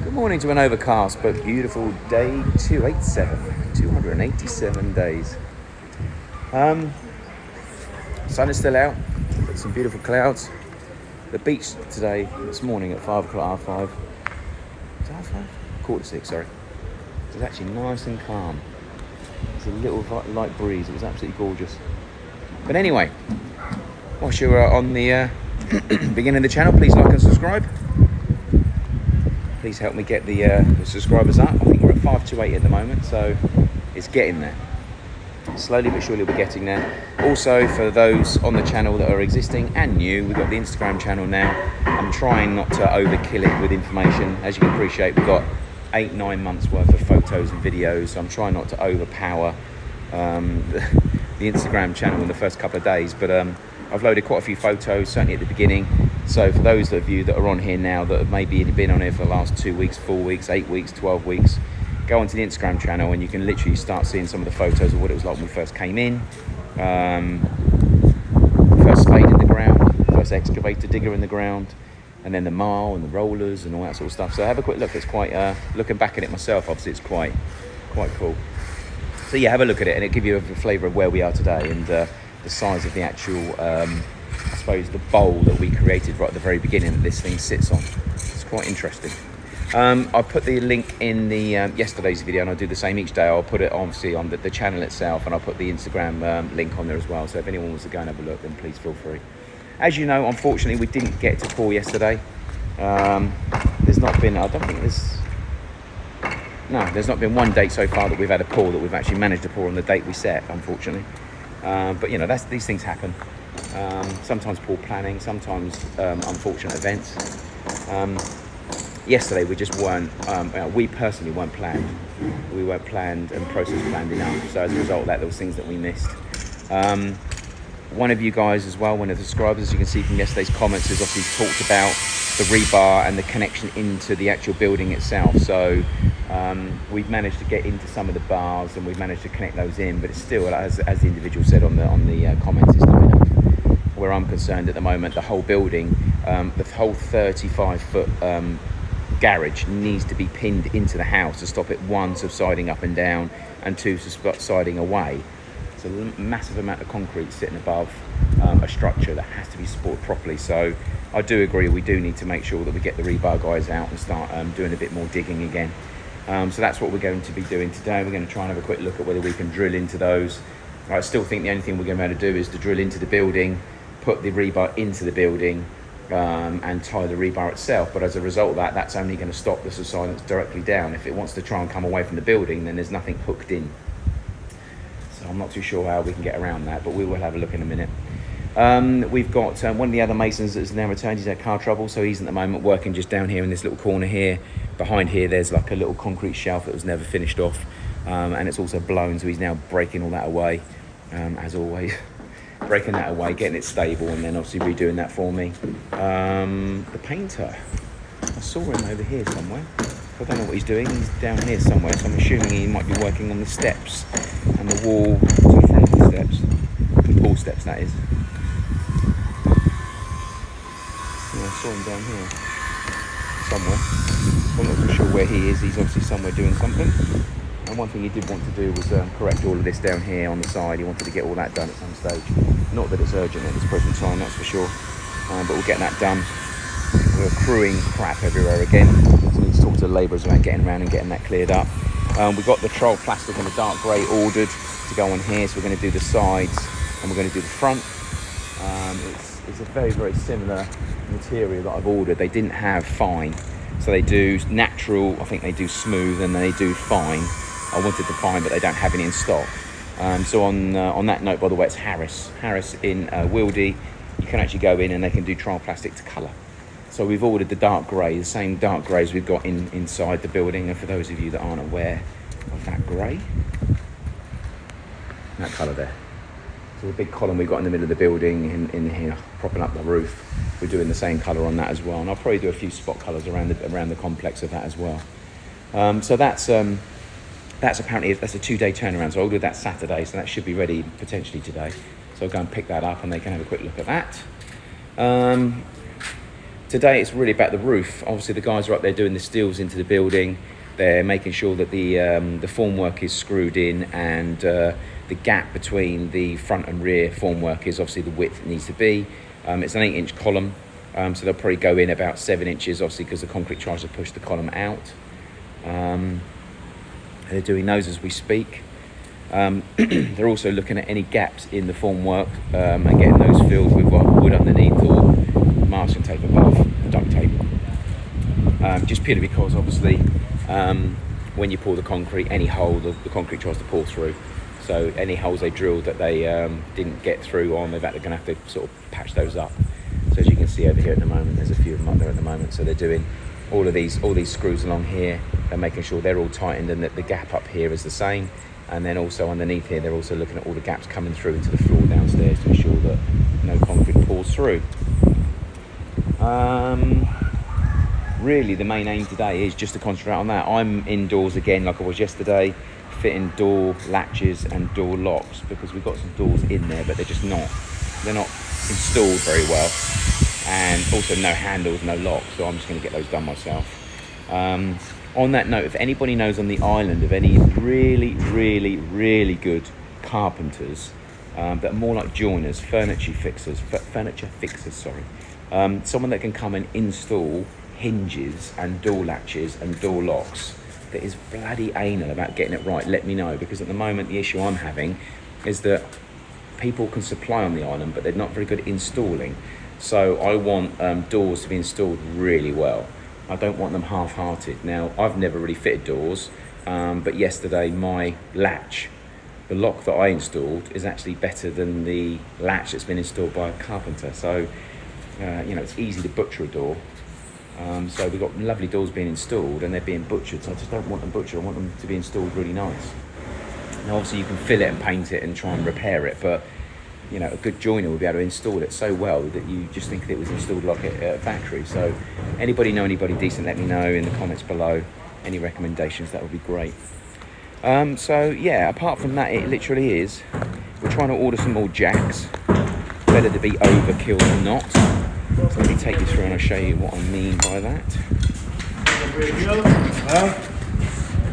Good morning to an overcast but beautiful day 287 days. Sun is still out, got some beautiful clouds. The beach today, this morning at 5 o'clock, half 5, is it half 5? 5:45, sorry. It was actually nice and calm. There's a little light breeze, it was absolutely gorgeous. But anyway, whilst you're on the beginning of the channel, please like and subscribe. Please help me get the subscribers up. I think we're at 528 at the moment, so it's getting there. Slowly but surely we're getting there. Also, for those on the channel that are existing and new, we've got the Instagram channel now. I'm trying not to overkill it with information. As you can appreciate, we've got 8-9 months worth of photos and videos, so I'm trying not to overpower the Instagram channel in the first couple of days. But I've loaded quite a few photos, certainly at the beginning. So for those of you that are on here now that have maybe been on here for the last 2 weeks, 4 weeks, 8 weeks, 12 weeks, go onto the Instagram channel and you can literally start seeing some of the photos of what it was like when we first came in. First spade in the ground, first excavator digger in the ground, and then the marl and the rollers and all that sort of stuff. So have a quick look. It's quite, looking back at it myself, obviously it's quite cool. So yeah, have a look at it and it'll give you a flavour of where we are today and the size of the actual, I suppose, the bowl that we created right at the very beginning that this thing sits on. It's quite interesting. I've put the link in the yesterday's video, and I'll do the same each day. I'll put it obviously on the channel itself, and I'll put the Instagram link on there as well. So if anyone wants to go and have a look, then please feel free. As you know, unfortunately, we didn't get to pour yesterday. There's not been, I don't think there's not been one date so far that we've had a pour that we've actually managed to pour on the date we set, unfortunately. But you know, these things happen. Sometimes poor planning, sometimes unfortunate events. Yesterday we just weren't, we personally weren't planned. We weren't planned and process planned enough. So as a result of that, there was things that we missed. One of you guys as well, one of the subscribers, as you can see from yesterday's comments, has obviously talked about the rebar and the connection into the actual building itself. So we've managed to get into some of the bars and we've managed to connect those in, but it's still, as the individual said on the comments, it's not enough. Where I'm concerned at the moment, the whole building, the whole 35-foot garage needs to be pinned into the house to stop it, one, subsiding up and down, and two, subsiding away. It's a massive amount of concrete sitting above a structure that has to be supported properly. So I do agree, we do need to make sure that we get the rebar guys out and start doing a bit more digging again. So that's what we're going to be doing today. We're going to try and have a quick look at whether we can drill into those. I still think the only thing we're going to be able to do is to drill into the building, put the rebar into the building, and tie the rebar itself. But as a result of that, that's only going to stop the subsidence directly down. If it wants to try and come away from the building, then there's nothing hooked in. So I'm not too sure how we can get around that, but we will have a look in a minute. We've got one of the other masons that's now returned. He's had car trouble, so he's at the moment working just down here in this little corner here. Behind here there's like a little concrete shelf that was never finished off, and it's also blown, so he's now breaking all that away, as always. Breaking that away, getting it stable, and then obviously redoing that for me. The painter, I saw him over here somewhere. I don't know what he's doing. He's down here somewhere, so I'm assuming he might be working on the steps and the wall to the front of the steps, the pool steps, that is. Yeah, I saw him down here somewhere. I'm not too sure where he is. He's obviously somewhere doing something. And one thing he did want to do was correct all of this down here on the side. He wanted to get all that done at some stage. Not that it's urgent at this present time, that's for sure. But we'll get that done. We're accruing crap everywhere again. So we need to talk to the labourers about getting around and getting that cleared up. We've got the troll plastic and the dark grey ordered to go on here. So we're going to do the sides and we're going to do the front. It's a very, very similar material that I've ordered. They didn't have fine. So they do natural, I think they do smooth, and they do fine. I wanted the fine, but they don't have any in stock. So on that note, by the way, it's Harris in Wildy. You can actually go in and they can do trial plastic to colour. So we've ordered the dark grey, the same dark greys we've got inside the building. And for those of you that aren't aware of that grey, that colour there. So the big column we've got in the middle of the building in here, propping up the roof, we're doing the same colour on that as well. And I'll probably do a few spot colours around the complex of that as well. So that's apparently, that's a 2-day turnaround. So I'll do that Saturday, so that should be ready potentially today. So I'll go and pick that up and they can have a quick look at that. today it's really about the roof. Obviously the guys are up there doing the steels into the building. They're making sure that the formwork is screwed in, and the gap between the front and rear formwork is obviously the width it needs to be. It's an 8-inch column, so they'll probably go in about 7 inches, obviously because the concrete tries to push the column out. They're doing those as we speak. They're also looking at any gaps in the formwork and getting those filled with wood underneath or masking tape above, duct tape. Just purely because obviously when you pour the concrete, any hole the concrete tries to pour through. So any holes they drilled that they didn't get through on, they're going to have to sort of patch those up. So as you can see over here at the moment, there's a few of them up there at the moment. So they're doing all these screws along here. They're making sure they're all tightened and that the gap up here is the same. And then also underneath here, they're also looking at all the gaps coming through into the floor downstairs to ensure that no concrete pours through. Really, the main aim today is just to concentrate on that. I'm indoors again, like I was yesterday, fitting door latches and door locks, because we've got some doors in there, but they're not installed very well, and also no handles, no locks. So I'm just going to get those done myself. On that note, if anybody knows on the island of any really good carpenters that are more like joiners, furniture fixers, someone that can come and install hinges and door latches and door locks, that is bloody anal about getting it right, let me know, because at the moment the issue I'm having is that people can supply on the island, but they're not very good at installing. So I want doors to be installed really well. I don't want them half-hearted. Now, I've never really fitted doors, but yesterday my latch, the lock that I installed, is actually better than the latch that's been installed by a carpenter. So, it's easy to butcher a door. So we've got lovely doors being installed and they're being butchered. So I just don't want them butchered. I want them to be installed really nice. Now, obviously you can fill it and paint it and try and repair it, but a good joiner will be able to install it so well that you just think that it was installed like a factory. So anybody know anybody decent, let me know in the comments below. Any recommendations, that would be great. So yeah, apart from that, it literally is. We're trying to order some more jacks. Better to be overkill than not. So let me take you through and I'll show you what I mean by that.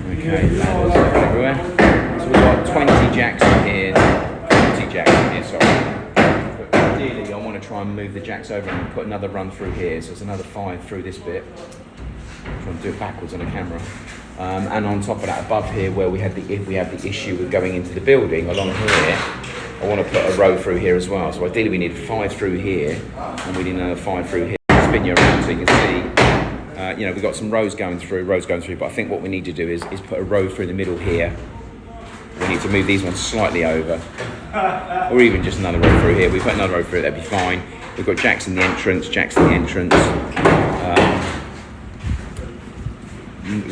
Okay, ladders everywhere. So we've got 20 jacks in here. Jacks in here, sorry. But ideally I want to try and move the jacks over and put another run through here, so there's another 5 through this bit. I'm trying to do it backwards on the camera. And on top of that, above here where we have the issue with going into the building, along here I want to put a row through here as well. So ideally we need 5 through here, and we need another 5 through here. Spin you around so you can see we've got some rows going through, but I think what we need to do is put a row through the middle here. We need to move these ones slightly over, or even just another row through here. We put another row through it, that'd be fine. We've got jacks in the entrance, we've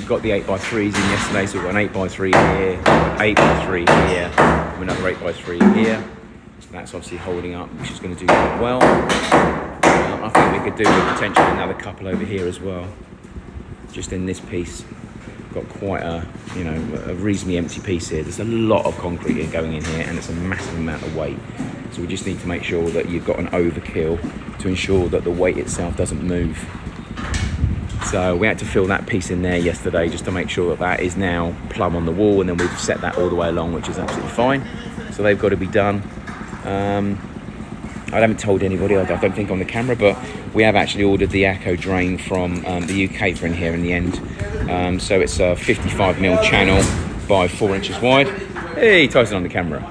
got the 8x3s in yesterday, so we've got an 8x3 here, 8x3 here, and another 8x3 here. That's obviously holding up, which is going to do quite well. I think we could do potentially another couple over here as well, just in this piece. Got quite a reasonably empty piece here. There's a lot of concrete going in here, and it's a massive amount of weight. So we just need to make sure that you've got an overkill to ensure that the weight itself doesn't move. So we had to fill that piece in there yesterday just to make sure that is now plumb on the wall, and then we've set that all the way along, which is absolutely fine. So they've got to be done. I haven't told anybody, I don't think, on the camera, but we have actually ordered the Acco drain from the UK for in here in the end. So it's a 55mm channel by 4 inches wide. Hey, Tyson on the camera.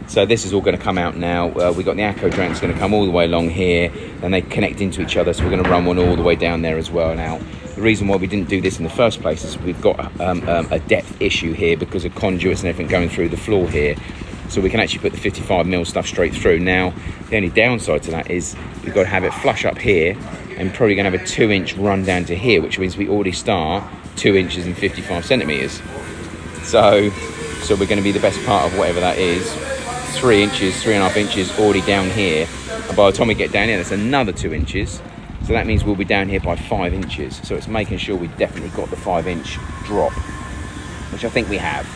So this is all going to come out now. We've got the Acco drain that's going to come all the way along here, and they connect into each other, so we're going to run one all the way down there as well. Now, the reason why we didn't do this in the first place is we've got a depth issue here because of conduits and everything going through the floor here. So we can actually put the 55mm stuff straight through. Now, the only downside to that is we've got to have it flush up here, and probably going to have a 2-inch run down to here, which means we already start 2 inches and 55 centimetres. So we're going to be the best part of whatever that is, 3 inches, 3.5 inches already down here. And by the time we get down here, that's another 2 inches. So that means we'll be down here by 5 inches. So it's making sure we definitely got the 5-inch drop, which I think we have.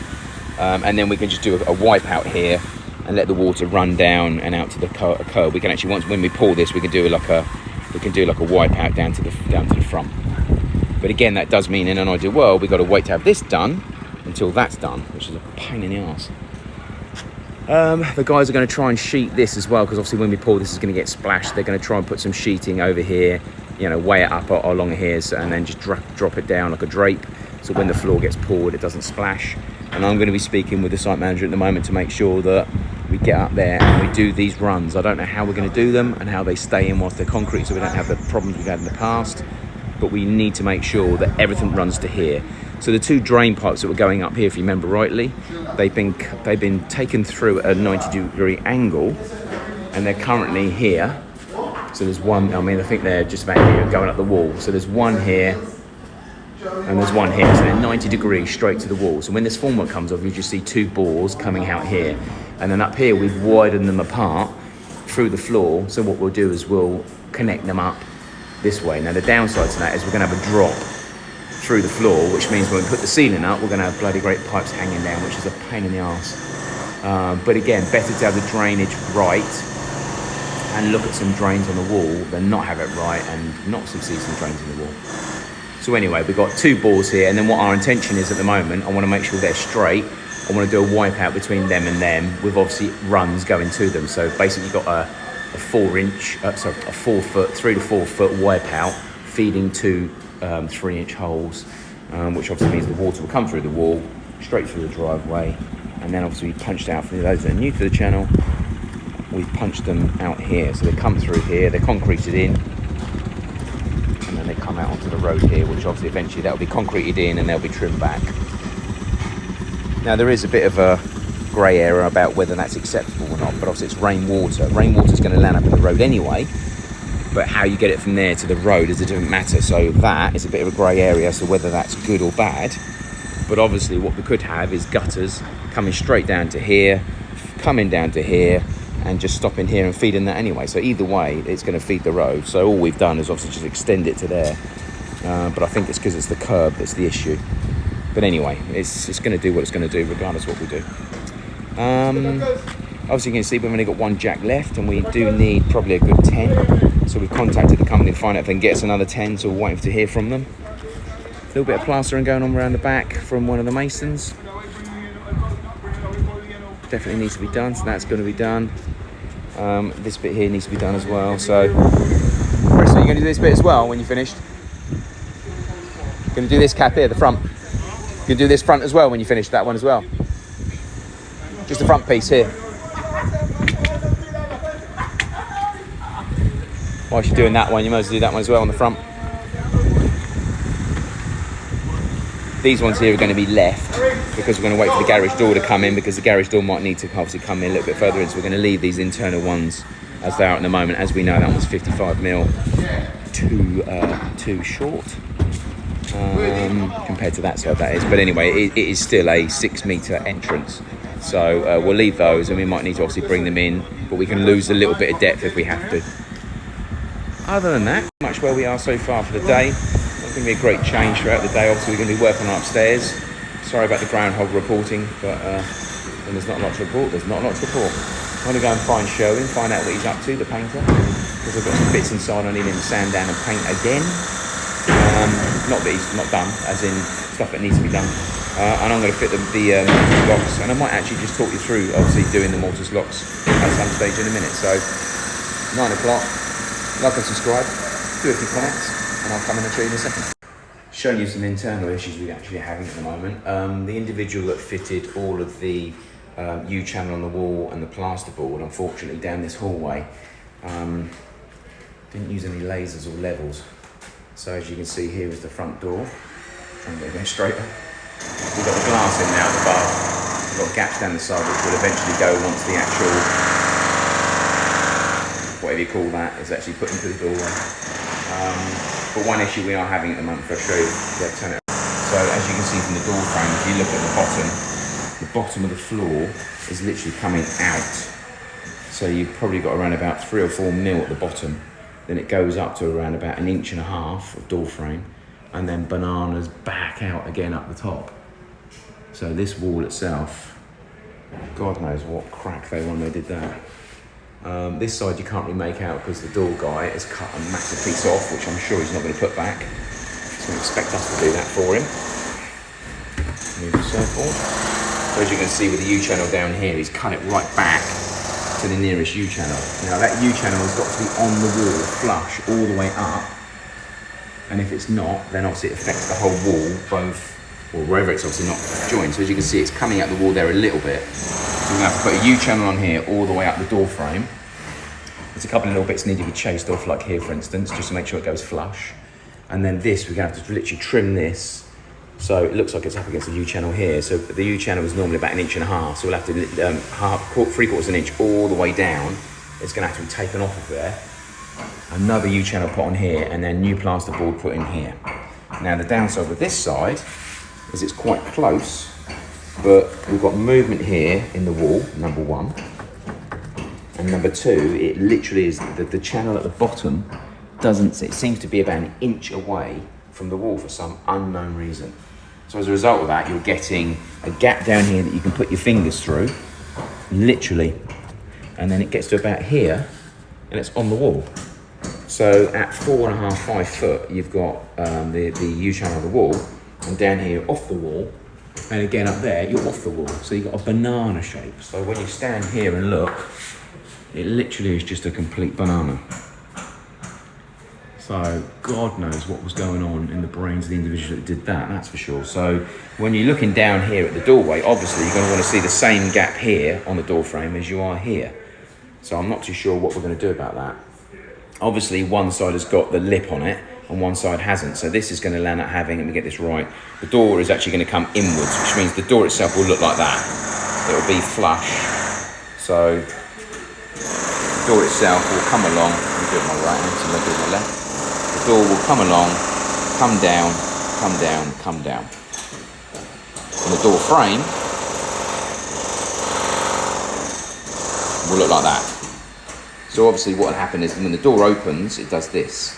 And then we can just do a wipe out here and let the water run down and out to the curb. We can actually, when we pour this, we can do like we can do like a wipe out down to the front. But again, that does mean in an ideal world, we've got to wait to have this done until that's done, which is a pain in the arse. The guys are going to try and sheet this as well, because obviously when we pour this is going to get splashed. They're going to try and put some sheeting over here, you know, weigh it up along here, and then just drop it down like a drape, so when the floor gets poured it doesn't splash. And I'm going to be speaking with the site manager at the moment to make sure that we get up there and we do these runs. I don't know how we're going to do them and how they stay in whilst they're concrete, so we don't have the problems we've had in the past, but we need to make sure that everything runs to here. So the 2 drain pipes that were going up here, if you remember rightly, they've been taken through at a 90-degree angle, and they're currently here. So there's one, I mean, I think they're just about here going up the wall. So there's one here and there's one here. So they're 90 degrees straight to the wall. So when this formwork comes off, you just see 2 bores coming out here. And then up here, we've widened them apart through the floor. So what we'll do is we'll connect them up this way. Now the downside to that is we're going to have a drop through the floor, which means when we put the ceiling up, we're going to have bloody great pipes hanging down, which is a pain in the arse. But again, better to have the drainage right and look at some drains on the wall than not have it right and not see some drains in the wall. So anyway, we've got 2 bores here, and then what our intention is at the moment, I want to make sure they're straight. I want to do a wipe out between them and them with obviously runs going to them. So basically you've got a 3 to 4 foot wipe out feeding 2 3-inch holes, which obviously means the water will come through the wall, straight through the driveway, and then obviously we punched out, for those that are new to the channel, we punched them out here. So they come through here, they're concreted in, and then they come out onto the road here, which obviously eventually that'll be concreted in and they'll be trimmed back. Now there is a bit of a grey area about whether that's acceptable or not, but obviously it's rainwater. Rainwater's going to land up in the road anyway, but how you get it from there to the road is a different matter. So that is a bit of a grey area, so whether that's good or bad. But obviously what we could have is gutters coming straight down to here, coming down to here, and just stopping here and feeding that anyway. So either way, it's going to feed the road. So all we've done is obviously just extend it to there. But I think it's because it's the curb that's the issue. But anyway, it's going to do what it's going to do regardless of what we do. Obviously you can see we've only got 1 jack left, and we do need probably a good 10. So we've contacted the company to find out if they can get us another 10, so we're waiting to hear from them. A little bit of plastering going on around the back from one of the masons. Definitely needs to be done, so that's going to be done. This bit here needs to be done as well. So, Chris, are you going to do this bit as well when you're finished? Going to do this cap here, the front. You can do this front as well when you finish that one as well. Just the front piece here. Whilst you're doing that one, you might as well do that one as well on the front. These ones here are going to be left because we're going to wait for the garage door to come in, because the garage door might need to obviously come in a little bit further in. So we're going to leave these internal ones as they are at the moment. As we know, that one's 55mm too short compared to that side, that is. But anyway, it is still a 6-metre entrance. So we'll leave those, and we might need to obviously bring them in, but we can lose a little bit of depth if we have to. Other than that, much where we are so far for the day. It's going to be a great change throughout the day. Obviously, we're going to be working on upstairs. Sorry about the groundhog reporting, but when there's not a lot to report, there's not a lot to report. I'm going to go and find Sherwin, find out what he's up to, the painter, because I've got some bits inside I need him to sand down and paint again. Not that he's not done, as in stuff that needs to be done. And I'm going to fit the mortise locks, and I might actually just talk you through, obviously, doing the mortise locks at some stage in a minute. So, 9 o'clock. Like and subscribe, do a few comments, and I'll come in and show you in a second. Showing you some internal issues we're actually having at the moment. The individual that fitted all of the U-channel on the wall and the plasterboard, unfortunately, down this hallway, didn't use any lasers or levels. So as you can see, here is the front door. Trying to get it going straighter. We've got the glass in now at the bar. We've got gaps down the side which will eventually go once the actual, whatever you call that, is actually put into the doorway. But one issue we are having at the moment, if I show you, turn it up. So as you can see from the door frame, if you look at the bottom of the floor is literally coming out. So you've probably got around about 3 or 4mm at the bottom. Then it goes up to around about 1.5 inches of door frame, and then bananas back out again up the top. So this wall itself, God knows what crack they won when they did that. This side you can't really make out because the door guy has cut a massive piece off, which I'm sure he's not going to put back. So I expect us to do that for him. Move the circle. So as you can see with the U-channel down here, he's cut it right back to the nearest U-channel. Now that U-channel has got to be on the wall, flush, all the way up. And if it's not, then obviously it affects the whole wall, both, or wherever it's obviously not joined. So as you can see, it's coming out the wall there a little bit. So we're going to have to put a U-channel on here all the way up the door frame. There's a couple of little bits need to be chased off, like here for instance, just to make sure it goes flush. And then this, we're going to have to literally trim this so it looks like it's up against the U-channel here. So the U-channel is normally about 1.5 inches, so we'll have to 3/4 of an inch all the way down. It's going to have to be taken off of there. Another U-channel put on here, and then new plasterboard put in here. Now the downside with this side is it's quite close, but we've got movement here in the wall, number one. And number two, it literally is the channel at the bottom it seems to be about 1 inch away from the wall for some unknown reason. So as a result of that, you're getting a gap down here that you can put your fingers through, literally. And then it gets to about here, and it's on the wall. So at 4.5, 5 foot, you've got the U-channel of the wall, and down here off the wall, and again up there, you're off the wall. So you've got a banana shape. So when you stand here and look, it literally is just a complete banana. So God knows what was going on in the brains of the individual that did that, that's for sure. So when you're looking down here at the doorway, obviously you're going to want to see the same gap here on the door frame as you are here. So I'm not too sure what we're going to do about that. Obviously one side has got the lip on it and one side hasn't. So this is going to land up having, let me get this right, the door is actually going to come inwards, which means the door itself will look like that. It will be flush. So the door itself will come along, let me do it on my right hand, so I'll do it on my left. The door will come along, come down, come down, come down. And the door frame will look like that. So obviously what will happen is when the door opens, it does this.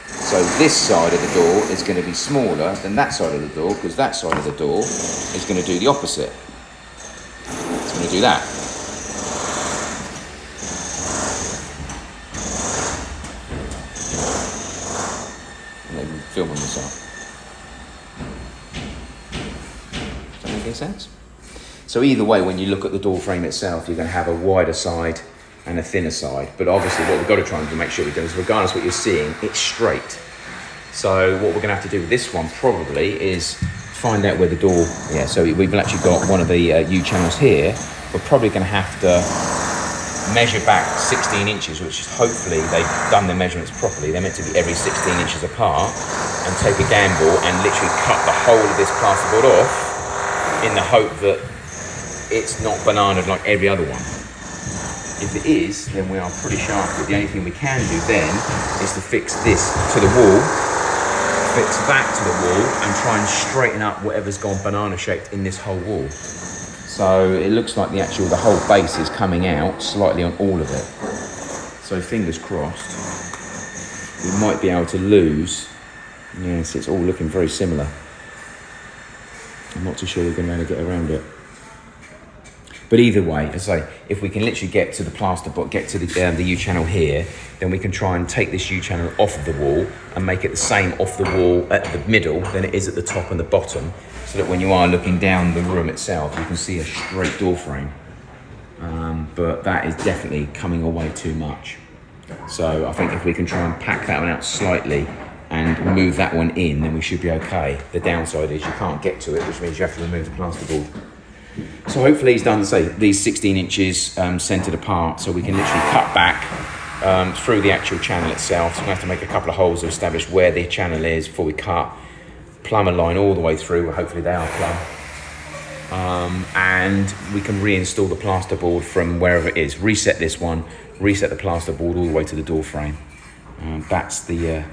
So this side of the door is going to be smaller than that side of the door, because that side of the door is going to do the opposite. It's going to do that. Filming myself. Does that make any sense? So either way, when you look at the door frame itself, you're going to have a wider side and a thinner side. But obviously what we've got to try and make sure we do is, regardless of what you're seeing, it's straight. So what we're going to have to do with this one probably is find out where the door, so we've actually got one of the U-channels here. We're probably going to have to measure back 16 inches, which is hopefully they've done the measurements properly. They're meant to be every 16 inches apart, and take a gamble and literally cut the whole of this plasterboard off in the hope that it's not bananaed like every other one. If it is, then we are pretty shafted. The only thing we can do then is to fix this to the wall, fix that to the wall, and try and straighten up whatever's gone banana shaped in this whole wall. So it looks like the whole base is coming out slightly on all of it. So fingers crossed, we might be able to lose. Yes, it's all looking very similar. I'm not too sure we're going to be able to get around it. But either way, as I say, if we can literally get to the plasterboard, get to the U-channel here, then we can try and take this U-channel off of the wall and make it the same off the wall at the middle than it is at the top and the bottom, so that when you are looking down the room itself, you can see a straight door frame. But that is definitely coming away too much. So I think if we can try and pack that one out slightly and move that one in, then we should be okay. The downside is you can't get to it, which means you have to remove the plasterboard. So hopefully he's done, say, these 16 inches centered apart, so we can literally cut back through the actual channel itself. So we're going to have to make a couple of holes to establish where the channel is before we cut, plumb a line all the way through, hopefully they are plumb. And we can reinstall the plasterboard from wherever it is. Reset this one, reset the plasterboard all the way to the door frame. That's the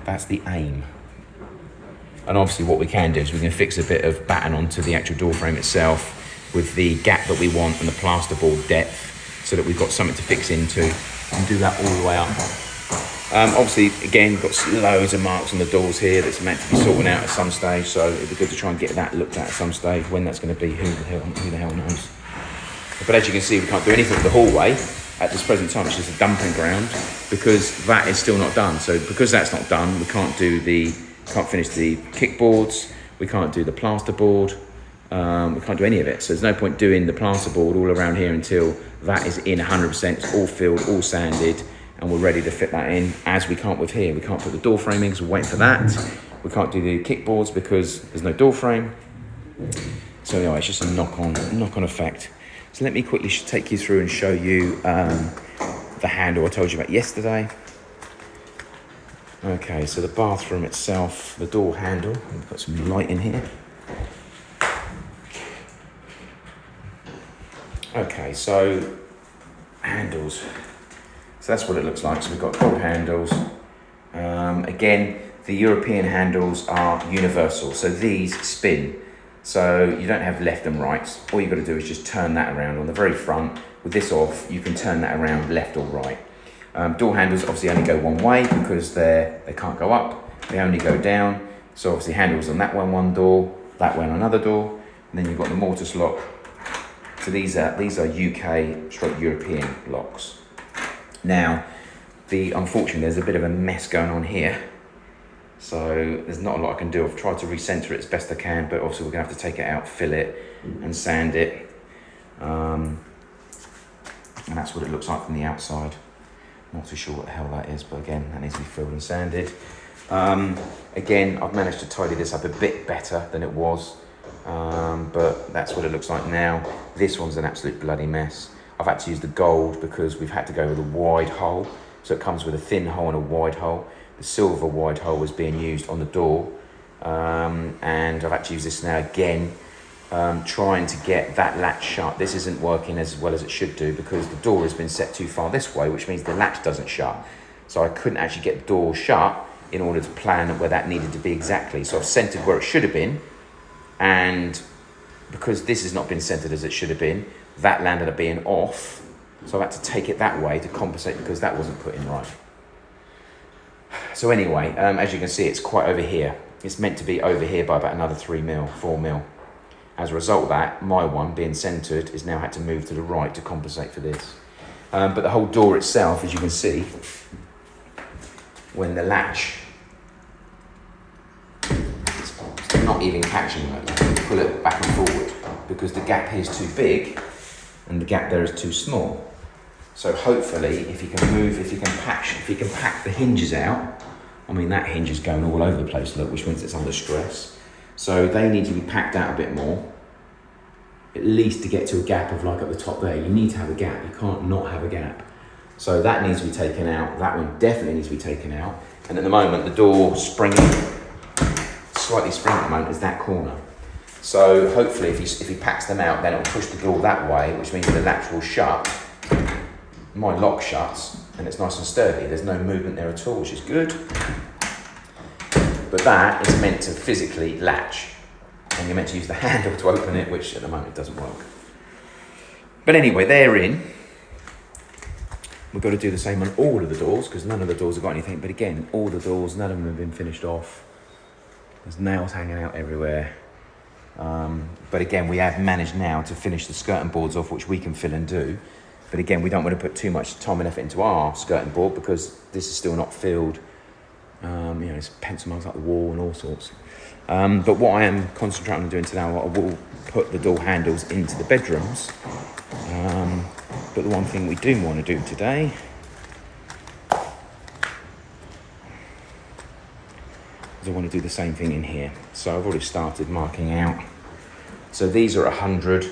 aim. And obviously what we can do is we can fix a bit of batten onto the actual door frame itself with the gap that we want and the plasterboard depth, so that we've got something to fix into, and do that all the way up. Obviously, again, we've got loads of marks on the doors here that's meant to be sorting out at some stage, so it'd be good to try and get that looked at some stage. When that's going to be, who the hell knows. But as you can see, we can't do anything with the hallway at this present time, it's just a dumping ground because that is still not done. So because that's not done, we can't finish the kickboards, we can't do the plasterboard, we can't do any of it. So there's no point doing the plasterboard all around here until that is in 100%, it's all filled, all sanded, and we're ready to fit that in, as we can't with here. We can't put the door frame in because we're waiting for that. We can't do the kickboards because there's no door frame. So anyway, it's just a knock-on effect. So let me quickly take you through and show you the handle I told you about yesterday. Okay, so the bathroom itself, the door handle, we've got some light in here. Okay, so handles. So that's what it looks like. So we've got door handles. Again, the European handles are universal. So these spin. So you don't have left and right. All you've got to do is just turn that around on the very front. With this off, you can turn that around left or right. Door handles obviously only go one way because they can't go up. They only go down. So obviously handles on that one door, that one another door. And then you've got the mortise lock. So these are UK/European locks. Now, unfortunately, there's a bit of a mess going on here. So there's not a lot I can do. I've tried to recenter it as best I can, but obviously we're gonna have to take it out, fill it, and sand it. And that's what it looks like from the outside. Not too sure what the hell that is, but again, that needs to be filled and sanded. Again, I've managed to tidy this up a bit better than it was, but that's what it looks like now. This one's an absolute bloody mess. I've had to use the gold because we've had to go with a wide hole. So it comes with a thin hole and a wide hole. The silver wide hole was being used on the door, and I've had to use this now again, trying to get that latch shut. This isn't working as well as it should do because the door has been set too far this way, which means the latch doesn't shut. So I couldn't actually get the door shut in order to plan where that needed to be exactly. So I've centered where it should have been, and because this has not been centered as it should have been, that landed up being off. So I've had to take it that way to compensate because that wasn't put in right. So anyway, as you can see, it's quite over here. It's meant to be over here by about another 4 mil. As a result of that, my one being centered is now had to move to the right to compensate for this. But the whole door itself, as you can see, when the latch is not even catching it, you pull it back and forward because the gap here is too big and the gap there is too small. So hopefully, if you can pack the hinges out, I mean that hinge is going all over the place, look, which means it's under stress. So they need to be packed out a bit more, at least to get to a gap of like at the top there. You need to have a gap, you can't not have a gap. So that needs to be taken out, that one definitely needs to be taken out. And at the moment, the door slightly springing at the moment is that corner. So hopefully if he packs them out, then it'll push the door that way, which means the latch will shut. My lock shuts and it's nice and sturdy. There's no movement there at all, which is good. But that is meant to physically latch. And you're meant to use the handle to open it, which at the moment doesn't work. But anyway, they're in. We've got to do the same on all of the doors because none of the doors have got anything. But again, all the doors, none of them have been finished off. There's nails hanging out everywhere. But again, we have managed now to finish the skirting boards off, which we can fill and do. But again, we don't want to put too much time and effort into our skirting board because this is still not filled. It's pencil marks like the wall and all sorts. But what I am concentrating on doing today, I will put the door handles into the bedrooms. But the one thing we do want to do today is I want to do the same thing in here. So I've already started marking out. So these are 100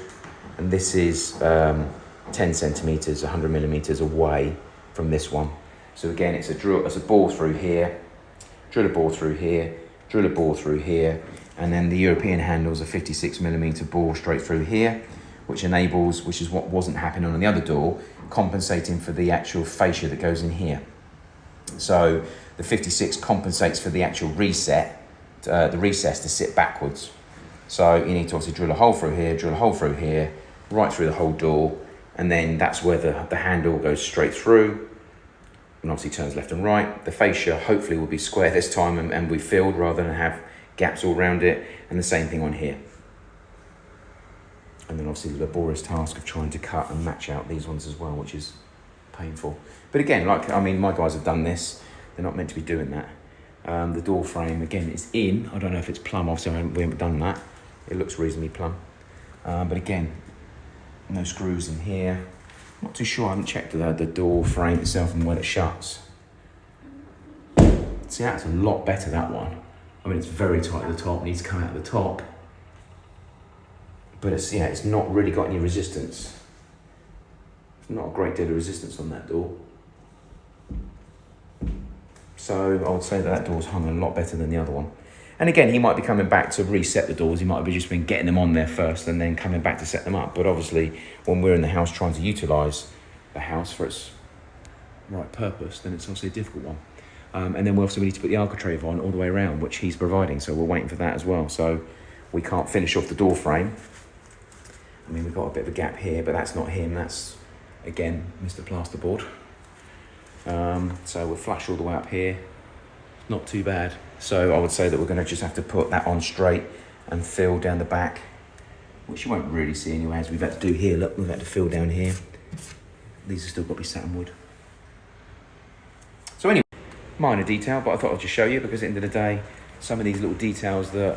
and this is 10 centimeters, 100 millimeters away from this one. So again, it's a bore through here, drill a bore through here, drill a bore through here, and then the European handles a 56 millimeter bore straight through here, which is what wasn't happening on the other door, compensating for the actual fascia that goes in here. So the 56 compensates for the actual recess to sit backwards. So you need to obviously drill a hole through here, right through the whole door, and then that's where the handle goes straight through and obviously turns left and right. The fascia hopefully will be square this time and be filled rather than have gaps all around it, and the same thing on here. And then obviously the laborious task of trying to cut and match out these ones as well, which is painful. But again, like, I mean, my guys have done this. They're not meant to be doing that. The door frame, again, it's in. I don't know if it's plumb, obviously we haven't done that. It looks reasonably plumb. But again, no screws in here. Not too sure, I haven't checked the door frame itself and when it shuts. See, that's a lot better, that one. I mean, it's very tight at the top, needs to come out the top. But it's, yeah, it's not really got any resistance. There's not a great deal of resistance on that door. So I would say that door's hung a lot better than the other one. And again, he might be coming back to reset the doors. He might have just been getting them on there first and then coming back to set them up. But obviously, when we're in the house trying to utilise the house for its right purpose, then it's obviously a difficult one. And then we also need to put the architrave on all the way around, which he's providing. So we're waiting for that as well. So we can't finish off the door frame. I mean, we've got a bit of a gap here, but that's not him. That's, again, Mr. Plasterboard. So we're flush all the way up here. Not too bad. So I would say that we're going to just have to put that on straight and fill down the back, which you won't really see anyway, as we've had to do here. Look, we've had to fill down here. These have still got to be satin wood. So anyway, minor detail, but I thought I'd just show you, because at the end of the day, some of these little details that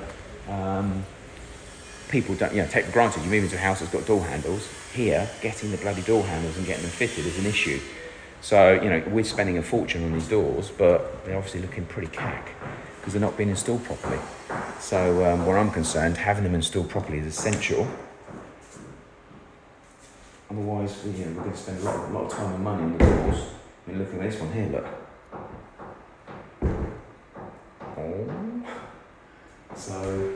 people don't, take for granted. You move into a house that's got door handles. Here, getting the bloody door handles and getting them fitted is an issue. So, we're spending a fortune on these doors, but they're obviously looking pretty cack because they're not being installed properly. So, where I'm concerned, having them installed properly is essential. Otherwise, we're going to spend a lot of time and money on the doors. I mean, look at this one here, look. Oh. So,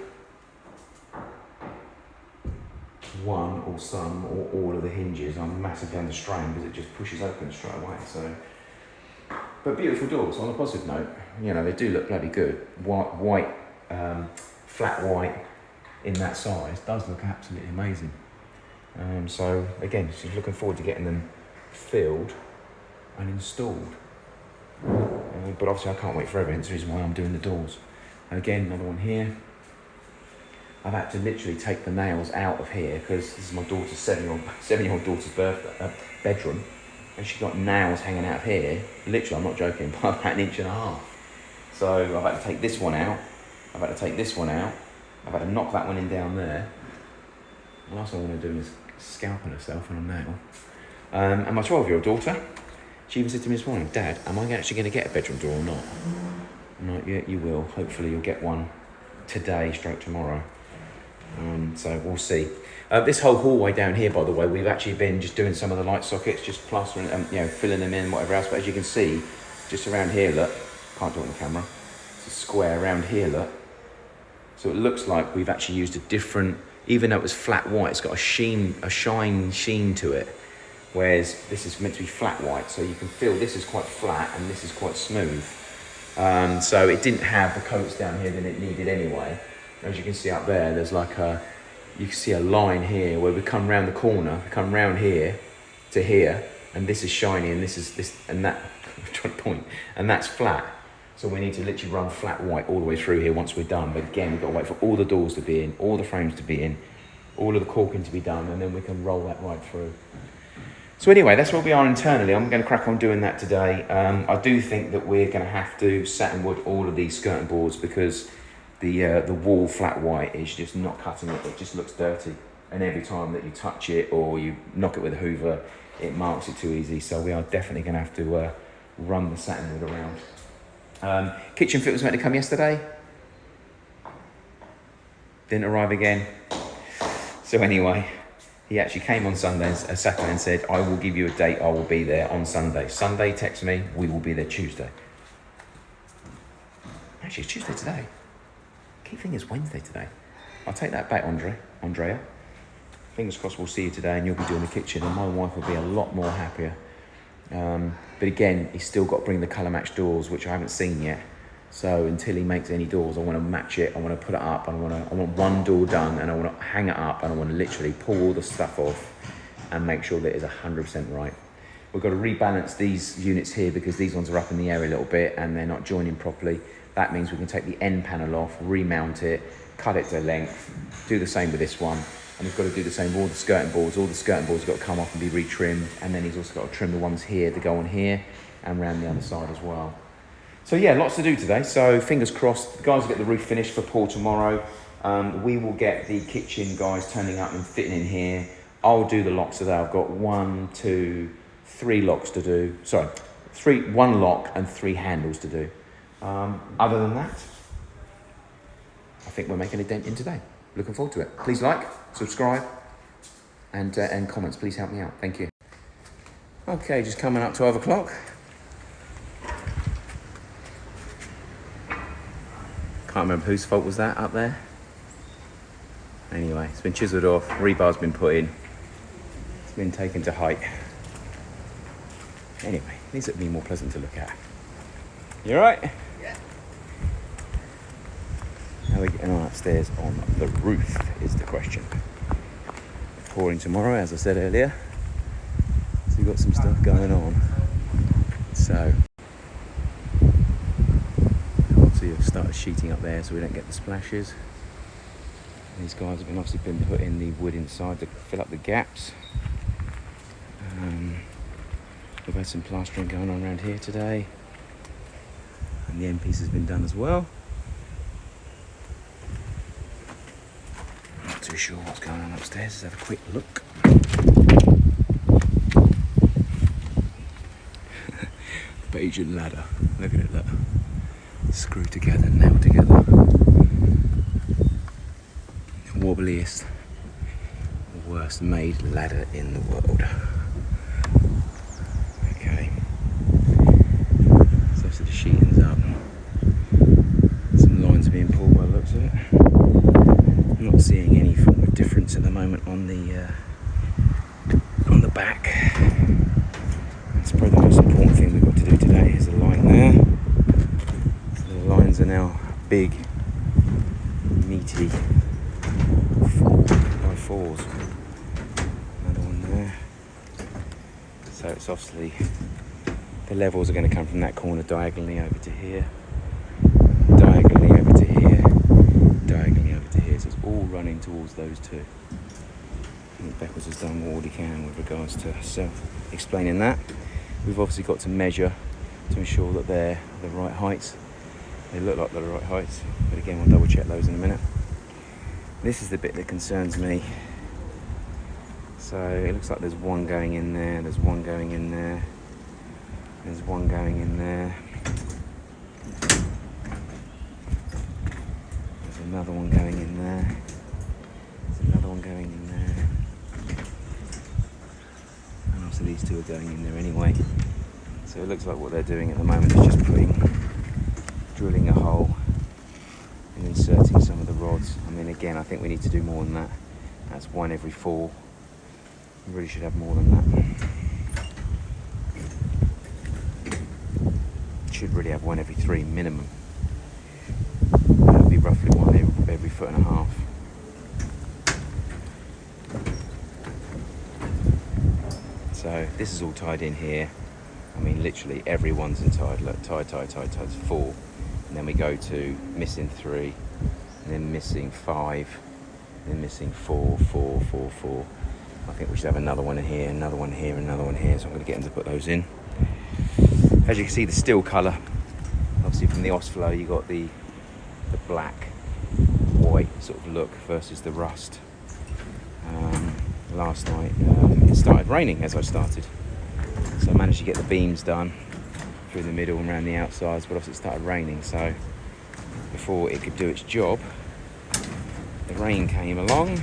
one or some or all of the hinges are massively under strain because it just pushes open straight away. So, but beautiful doors. On a positive note, they do look bloody good. White, flat white in that size does look absolutely amazing. So again, just looking forward to getting them filled and installed. But obviously, I can't wait forever. Hence the reason why I'm doing the doors. Again, another one here. I've had to literally take the nails out of here because this is my daughter's seven-year-old daughter's bedroom, and she's got nails hanging out of here. Literally, I'm not joking, by about 1.5 inches. So I've had to take this one out. I've had to take this one out. I've had to knock that one in down there. The last thing I want to do is scalping herself on a nail. And my 12-year-old daughter, she even said to me this morning, "Dad, am I actually going to get a bedroom door or not?" I'm like, "Yeah, you will. Hopefully, you'll get one today, stroke tomorrow." So we'll see. This whole hallway down here, by the way, we've actually been just doing some of the light sockets, just plastering, filling them in, whatever else. But as you can see, just around here, look, can't do it on the camera. It's a square around here, look. So it looks like we've actually used a different, even though it was flat white, it's got a sheen to it. Whereas this is meant to be flat white, so you can feel this is quite flat and this is quite smooth. So it didn't have the coats down here that it needed anyway. As you can see up there, there's like you can see a line here where we come round the corner, come round here to here, and this is shiny, and this and that. I'm trying to point, and that's flat. So we need to literally run flat white all the way through here once we're done. But again, we've got to wait for all the doors to be in, all the frames to be in, all of the caulking to be done, and then we can roll that right through. So anyway, that's where we are internally. I'm going to crack on doing that today. I do think that we're going to have to satin wood all of these skirting boards because the wall flat white is just not cutting it. It just looks dirty, and every time that you touch it or you knock it with a hoover, it marks it too easy. So we are definitely going to have to run the satin wood around. Kitchen fit was meant to come yesterday, didn't arrive again. So anyway, he actually came on Saturday and said, "I will give you a date, I will be there on Sunday." Sunday, text me, we will be there Tuesday. Actually, it's Tuesday today. I keep thinking it's Wednesday today. I'll take that back, Andrea. Fingers crossed we'll see you today and you'll be doing the kitchen, and my wife will be a lot more happier. But again, he's still got to bring the colour match doors, which I haven't seen yet. So until he makes any doors, I want to match it, I want to put it up, and I want one door done, and I want to hang it up, and I want to literally pull all the stuff off and make sure that it's 100% right. We've got to rebalance these units here because these ones are up in the air a little bit and they're not joining properly. That means we can take the end panel off, remount it, cut it to length, do the same with this one. And we've got to do the same with all the skirting boards. All the skirting boards have got to come off and be retrimmed. And then he's also got to trim the ones here to go on here and around the other side as well. So yeah, lots to do today. So fingers crossed, the guys will get the roof finished for Paul tomorrow. We will get the kitchen guys turning up and fitting in here. I'll do the locks today. I've got 1, 2, 3 locks to do. Sorry, 1 lock and 3 handles to do. Other than that, I think we're making a dent in today. Looking forward to it. Please like, subscribe, and comments. Please help me out. Thank you. Okay, just coming up 12 o'clock. Can't remember whose fault was that up there. Anyway, it's been chiseled off. Rebar's been put in. It's been taken to height. Anyway, these would be more pleasant to look at. You all right? Yeah. How are we getting on upstairs on the roof is the question. Pouring tomorrow, as I said earlier. So we've got some stuff going on. So, obviously I've started sheeting up there so we don't get the splashes. These guys have obviously been putting the wood inside to fill up the gaps. We've had some plastering going on around here today. And the end piece has been done as well. Not too sure what's going on upstairs. Let's have a quick look. Bajan ladder. Look at it, look. Screwed together, nailed together. The wobbliest, worst made ladder in the world. Okay. So the sheeting's up. Some lines being pulled by the looks of it. I'm not seeing any form of difference at the moment on the back. That's probably the most important thing we've got to do today is the line there. So the lines are now big, meaty 4x4s. Another one there. So it's obviously the levels are going to come from that corner diagonally over to here, diagonally over to here, diagonally over to here. So it's all running towards those two. I think Beckles has done all he can with regards to explaining that. We've obviously got to measure to ensure that they're the right heights. They look like they're the right heights, but again we'll double check those in a minute. This is the bit that concerns me. So it looks like there's one going in there, there's one going in there, there's one going in there. There's another one going in there. There's another one going in there. And also these two are going in there anyway. So it looks like what they're doing at the moment is just drilling a hole and inserting some of the rods. I mean, again, I think we need to do more than that. That's 1 every 4. We really should have more than that. Should really have 1 every 3 minimum. That would be roughly 1 every 1.5 foot. So this is all tied in here. I mean, literally everyone's in tied. Look, tied, it's 4. And then we go to missing 3, and then missing 5, and then missing 4. I think we should have another one in here, another one here, another one here. So I'm going to get them to put those in. As you can see, the steel colour, obviously from the Osflow, you got the black, white sort of look versus the rust. Last night it started raining as I started, so I managed to get the beams done through the middle and around the outsides, but obviously it started raining, so before it could do its job, the rain came along.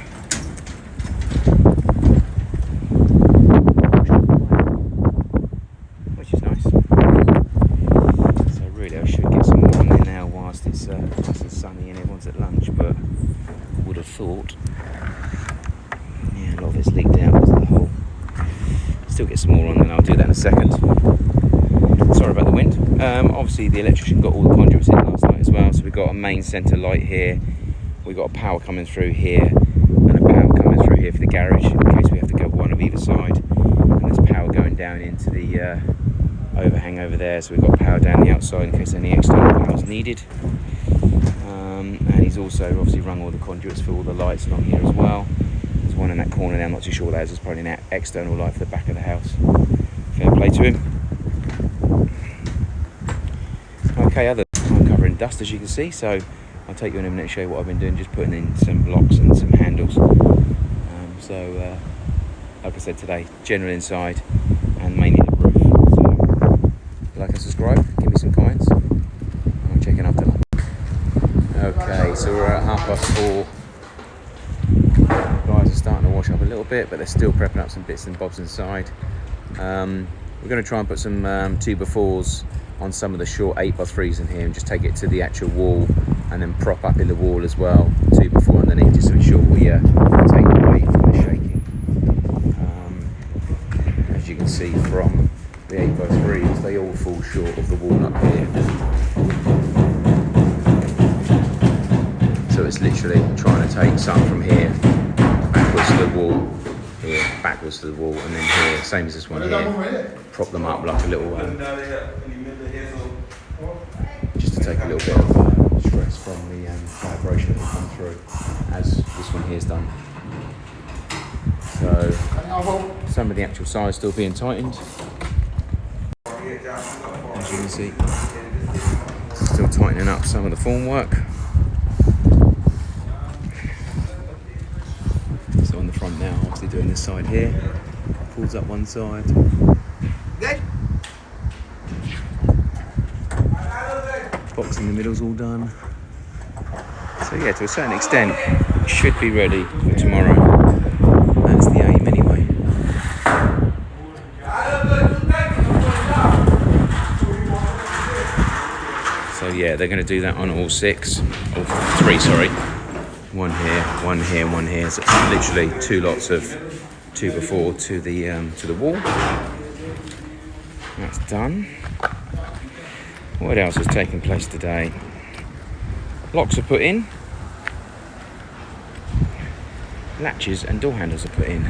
Which is nice. So really I should get some more on there now whilst it's nice and sunny and everyone's at lunch, but I would have thought, yeah, a lot of it's leaked out because of the hole. Still get some more on, and I'll do that in a second. Sorry about the wind. Obviously the electrician got all the conduits in last night as well, so we've got a main centre light here, we've got a power coming through here, and a power coming through here for the garage in case we have to go one of either side, and there's power going down into the overhang over there, so we've got power down the outside in case any external power is needed. And he's also obviously rung all the conduits for all the lights along here as well. There's one in that corner there, I'm not too sure what that is. It's probably an external light for the back of the house. Fair play to him. Okay, other I'm covering dust, as you can see, so I'll take you in a minute and show you what I've been doing, just putting in some blocks and some handles. Like I said today, general inside and mainly the roof. So, like and subscribe, give me some comments, and I'll check in after lunch. Okay, so we're at 4:30. Guys are starting to wash up a little bit, but they're still prepping up some bits and bobs inside. We're going to try and put some 2x4s on some of the short 8x3s in here and just take it to the actual wall and then prop up in the wall as well, 2x4 underneath, just to ensure we take the weight from the shaking. As you can see from the 8x3s, they all fall short of the wall up here. So it's literally trying to take some from here, backwards to the wall, here, backwards to the wall, and then here, same as this one here, prop them up like a little, just to take a little bit of stress from the vibration that will come through, as this one here's done. So, some of the actual sides still being tightened, as you can see. Still tightening up some of the formwork. So on the front now, obviously doing this side here, pulls up one side. Box in the middle's all done. So yeah, to a certain extent, it should be ready for tomorrow. That's the aim anyway. So yeah, they're going to do that on all 6, or 3, sorry. One here, one here, and one here. So it's literally 2 lots of 2x4 to the wall. That's done. What else has taken place today? Locks are put in. Latches and door handles are put in.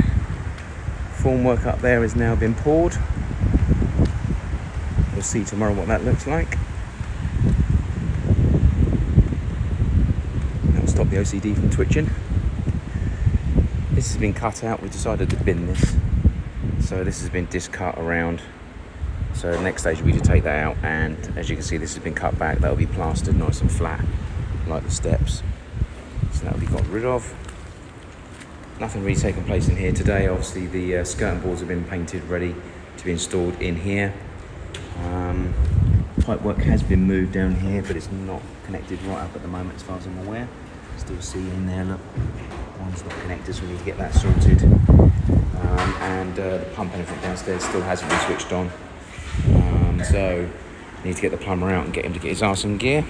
Formwork up there has now been poured. We'll see tomorrow what that looks like. That'll stop the OCD from twitching. This has been cut out. We decided to bin this. So this has been discut around. So the next stage will be to take that out, and as you can see, this has been cut back. That'll be plastered nice and flat, like the steps. So that'll be got rid of. Nothing really taken place in here today. Obviously the skirting boards have been painted, ready to be installed in here. Pipework has been moved down here, but it's not connected right up at the moment as far as I'm aware. Still see in there, look, one's not connected, so we need to get that sorted. And the pump and everything downstairs still hasn't been switched on. So need to get the plumber out and get him to get his arse in gear,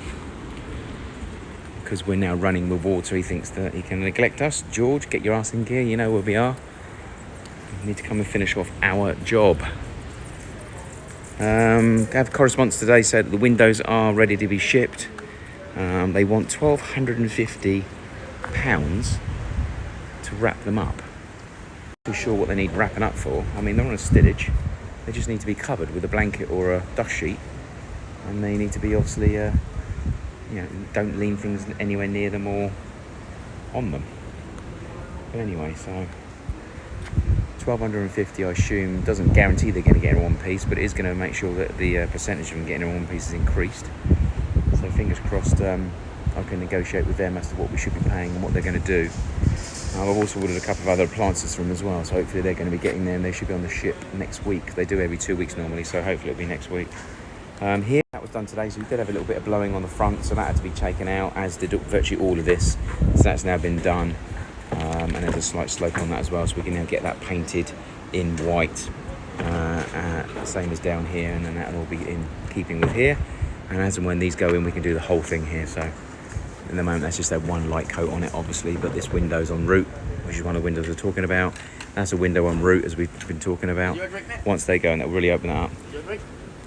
because we're now running with water. He thinks that he can neglect us. George, get your arse in gear, you know where we are. We need to come and finish off our job. I have correspondence today said that the windows are ready to be shipped. They want £1,250 to wrap them up. Not too sure what they need wrapping up for. I mean, they're on a stitch. They just need to be covered with a blanket or a dust sheet, and they need to be obviously, don't lean things anywhere near them or on them. But anyway, so £1,250, I assume, doesn't guarantee they're going to get in one piece, but it is going to make sure that the percentage of them getting in one piece is increased. So fingers crossed, I can negotiate with them as to what we should be paying and what they're going to do. I've also ordered a couple of other appliances from them as well, so hopefully they're going to be getting there and they should be on the ship next week. They do every 2 weeks normally, so hopefully it'll be next week. Here, that was done today, so we did have a little bit of blowing on the front, so that had to be taken out, as did virtually all of this. So that's now been done, and there's a slight slope on that as well, so we can now get that painted in white, same as down here, and then that'll all be in keeping with here. And as and when these go in, we can do the whole thing here. So in the moment, that's just that one light coat on it, obviously, but this window's en route, which is one of the windows we're talking about. That's a window en route, as we've been talking about. Once they go, and that'll really open that up.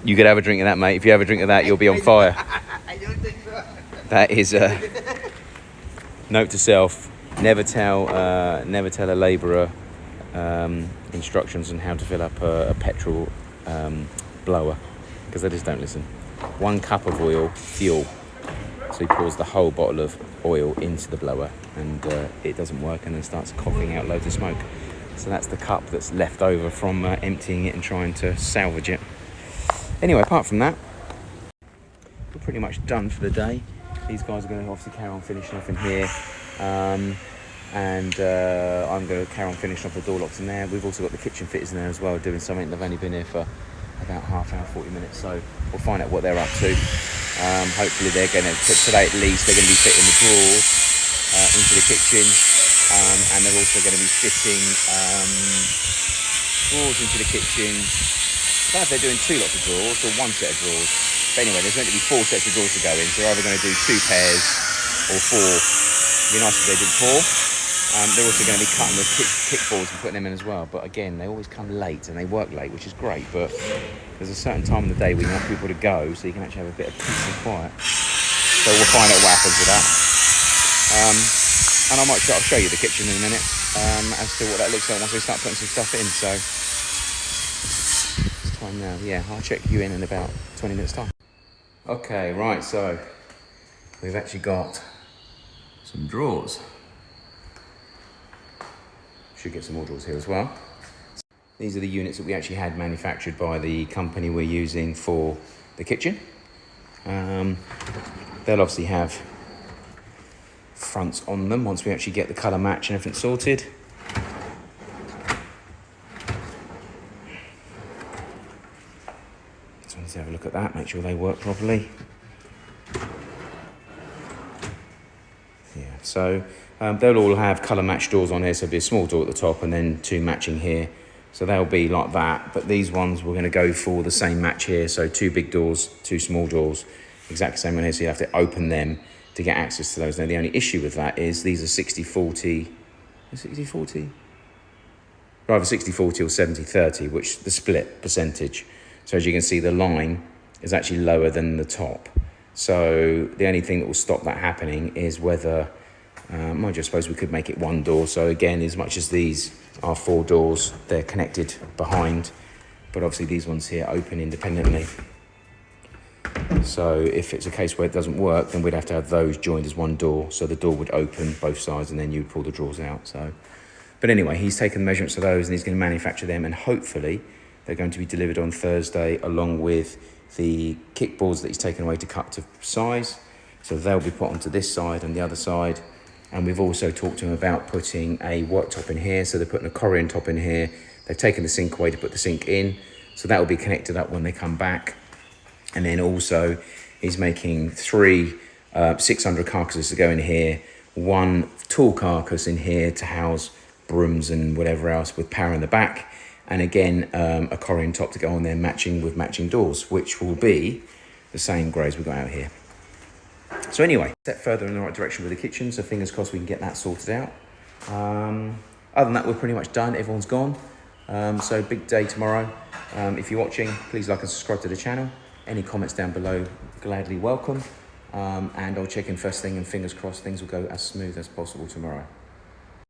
You could have a drink of that, mate. If you have a drink of that, you'll be on fire. I don't think so. That is a note to self: never tell a labourer instructions on how to fill up a petrol blower. because they just don't listen. 1 cup of oil, fuel. So he pours the whole bottle of oil into the blower, and it doesn't work, and then starts coughing out loads of smoke. So that's the cup that's left over from emptying it and trying to salvage it. Anyway, apart from that, we're pretty much done for the day. These guys are going to obviously carry on finishing off in here. And I'm going to carry on finishing off the door locks in there. We've also got the kitchen fitters in there as well, doing something. They've only been here for about half hour, 40 minutes, so we'll find out what they're up to. Hopefully they're going to, today at least, they're going to be fitting the drawers into the kitchen, and they're also going to be fitting drawers into the kitchen. I don't know if they're doing 2 lots of drawers or 1 set of drawers. But anyway, there's meant to be 4 sets of drawers to go in, so they're either going to do 2 pairs or 4. It'd be nice if they did 4. They're also going to be cutting the kickboards and putting them in as well. But again, they always come late and they work late, which is great. But there's a certain time of the day we want people to go so you can actually have a bit of peace and quiet. So we'll find out what happens with that. And I'll show you the kitchen in a minute as to what that looks like once we start putting some stuff in. So it's time now. Yeah, I'll check you in about 20 minutes time. Okay, right. So we've actually got some drawers. Should get some more drawers here as well. These are the units that we actually had manufactured by the company we're using for the kitchen. They'll obviously have fronts on them once we actually get the colour match and everything sorted. So let's have a look at that, make sure they work properly. Yeah, so they'll all have colour matched doors on here, so there'll be a small door at the top and then 2 matching here. So they'll be like that, but these ones we're going to go for the same match here. So 2 big doors, 2 small doors, exactly the same one here, so you have to open them to get access to those. Now the only issue with that is these are 60-40, 60-40? Either 60-40 or 70-30, which the split percentage. So as you can see, the line is actually lower than the top. So the only thing that will stop that happening is whether, mind you, I suppose we could make it 1 door. So again, as much as these are 4 doors, they're connected behind, but obviously these ones here open independently. So if it's a case where it doesn't work, then we'd have to have those joined as 1 door. So the door would open both sides and then you'd pull the drawers out. So, but anyway, he's taken the measurements of those and he's going to manufacture them, and hopefully they're going to be delivered on Thursday along with the kickboards that he's taken away to cut to size. So they'll be put onto this side and the other side. And we've also talked to him about putting a worktop in here. So they're putting a Corian top in here. They've taken the sink away to put the sink in. So that will be connected up when they come back. And then also he's making 3 600 carcasses to go in here. 1 tall carcass in here to house brooms and whatever else with power in the back. And again, a Corian top to go on there matching with matching doors, which will be the same grey as we've got out here. So anyway, step further in the right direction with the kitchen, so fingers crossed we can get that sorted out. Other than that, we're pretty much done. Everyone's gone. So big day tomorrow. If you're watching, please like and subscribe to the channel. Any comments down below, gladly welcome. And I'll check in first thing, and fingers crossed things will go as smooth as possible tomorrow.